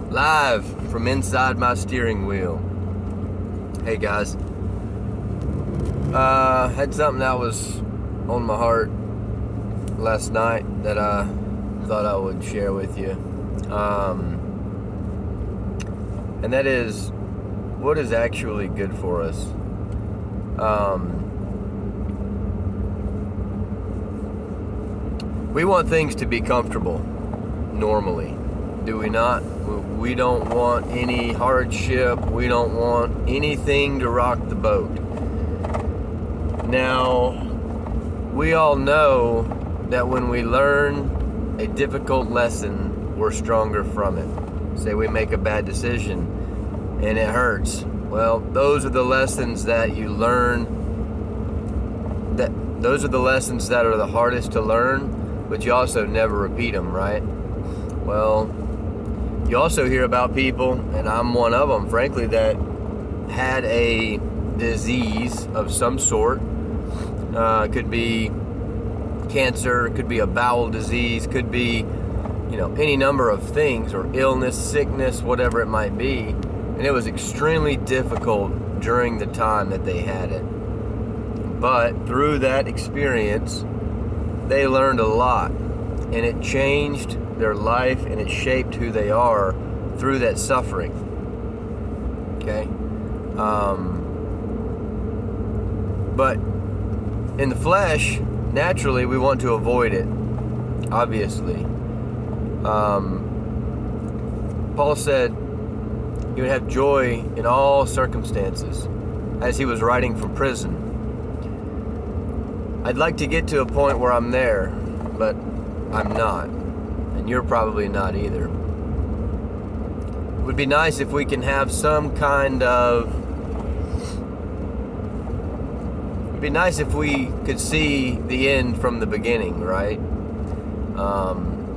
Live from inside my steering wheel. Hey guys, had something that was on my heart last night that I thought I would share with you, and that is what is actually good for us. We want things to be comfortable normally, do we not? We don't want any hardship. We don't want anything to rock the boat. Now, we all know that when we learn a difficult lesson, we're stronger from it. Say we make a bad decision and it hurts. Well, those are the lessons that you learn. Those are the lessons that are the hardest to learn, but you also never repeat them, right? Well, you also hear about people, and I'm one of them, frankly, that had a disease of some sort. Could be cancer, could be a bowel disease, could be, any number of things, or illness, sickness, whatever it might be. And it was extremely difficult during the time that they had it. But through that experience, they learned a lot, and it changed their life, and it shaped who they are through that suffering. Okay? But in the flesh, naturally, we want to avoid it, obviously. Paul said he would have joy in all circumstances as he was writing from prison. I'd like to get to a point where I'm there, but I'm not. And you're probably not either. It would be nice if we can have some kind of... It'd be nice if we could see the end from the beginning, right?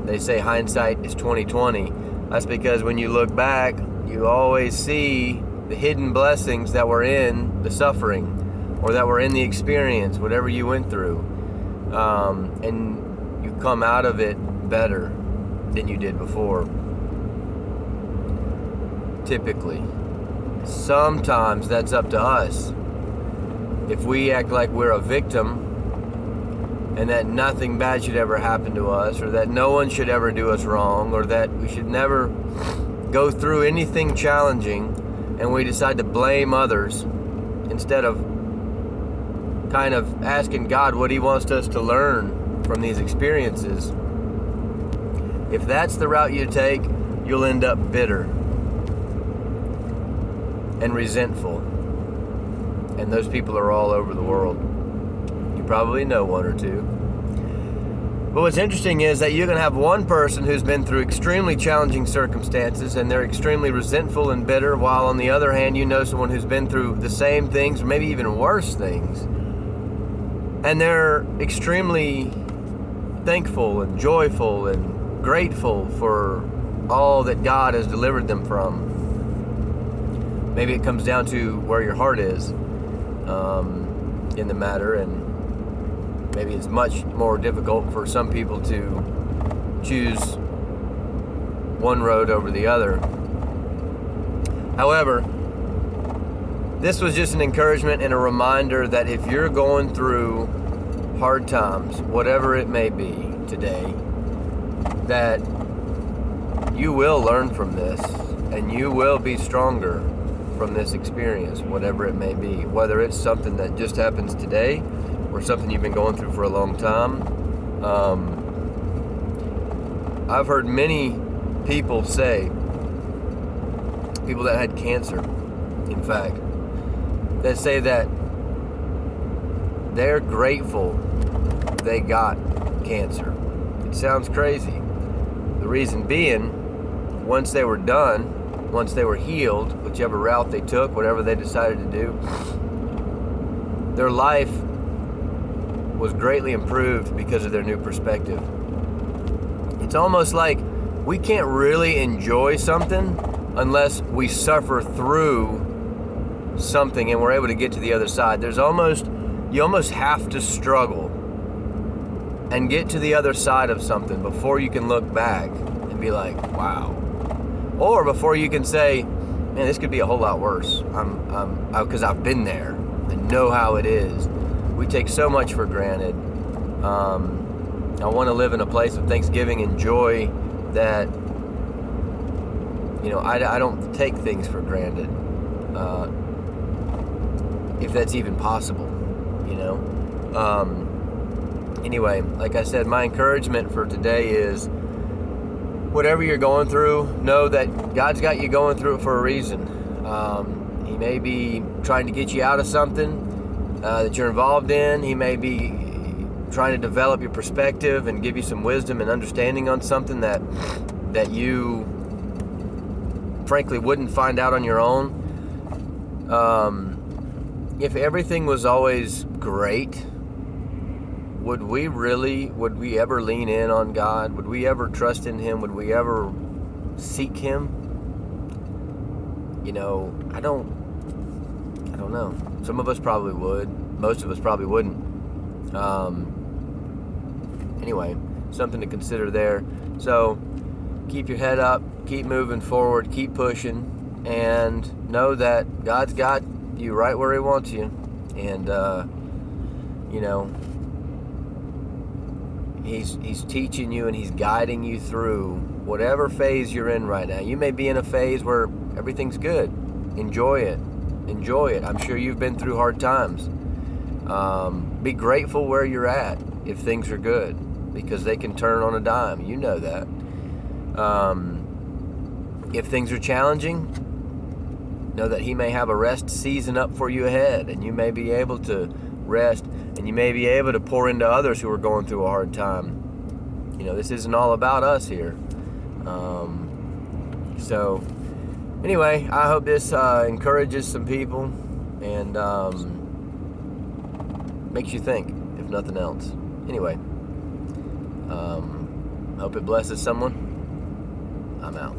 They say hindsight is 20/20. That's because when you look back, you always see the hidden blessings that were in the suffering, or that were in the experience, whatever you went through. And you come out of it better than you did before. Typically. Sometimes that's up to us. If we act like we're a victim and that nothing bad should ever happen to us, or that no one should ever do us wrong, or that we should never go through anything challenging, and we decide to blame others instead of kind of asking God what He wants us to learn from these experiences. If that's the route you take, you'll end up bitter and resentful. And those people are all over the world. You probably know one or two. But what's interesting is that you're going to have one person who's been through extremely challenging circumstances, and they're extremely resentful and bitter, while on the other hand, you know someone who's been through the same things, or maybe even worse things, and they're extremely thankful and joyful and grateful for all that God has delivered them from. Maybe it comes down to where your heart is in the matter, and maybe it's much more difficult for some people to choose one road over the other. However, this was just an encouragement and a reminder that if you're going through hard times, whatever it may be today, that you will learn from this, and you will be stronger from this experience, whatever it may be. Whether it's something that just happens today, or something you've been going through for a long time. I've heard many people say, people that had cancer, in fact, that say that they're grateful they got cancer. It sounds crazy. The reason being, once they were done, once they were healed, whichever route they took, whatever they decided to do, their life was greatly improved because of their new perspective. It's almost like we can't really enjoy something unless we suffer through something and we're able to get to the other side. You almost have to struggle and get to the other side of something before you can look back and be like, wow. or before you can say, man, this could be a whole lot worse. Because I've been there and know how it is. We take so much for granted. I want to live in a place of thanksgiving and joy that, I don't take things for granted, if that's even possible, Anyway, like I said, my encouragement for today is, whatever you're going through, know that God's got you going through it for a reason. He may be trying to get you out of something that you're involved in. He may be trying to develop your perspective and give you some wisdom and understanding on something that you frankly wouldn't find out on your own. If everything was always great, would we ever lean in on God? Would we ever trust in Him? Would we ever seek Him? I don't know. Some of us probably would. Most of us probably wouldn't. Anyway, something to consider there. So keep your head up, keep moving forward, keep pushing, and know that God's got you right where He wants you. And, He's teaching you and He's guiding you through whatever phase you're in right now. You may be in a phase where everything's good. Enjoy it. I'm sure you've been through hard times. Be grateful where you're at if things are good, because they can turn on a dime. You know that. If things are challenging, know that He may have a rest season up for you ahead, and you may be able to rest, and you may be able to pour into others who are going through a hard time. This isn't all about us here. So anyway, I hope this encourages some people and makes you think, if nothing else. Anyway, hope it blesses someone. I'm out.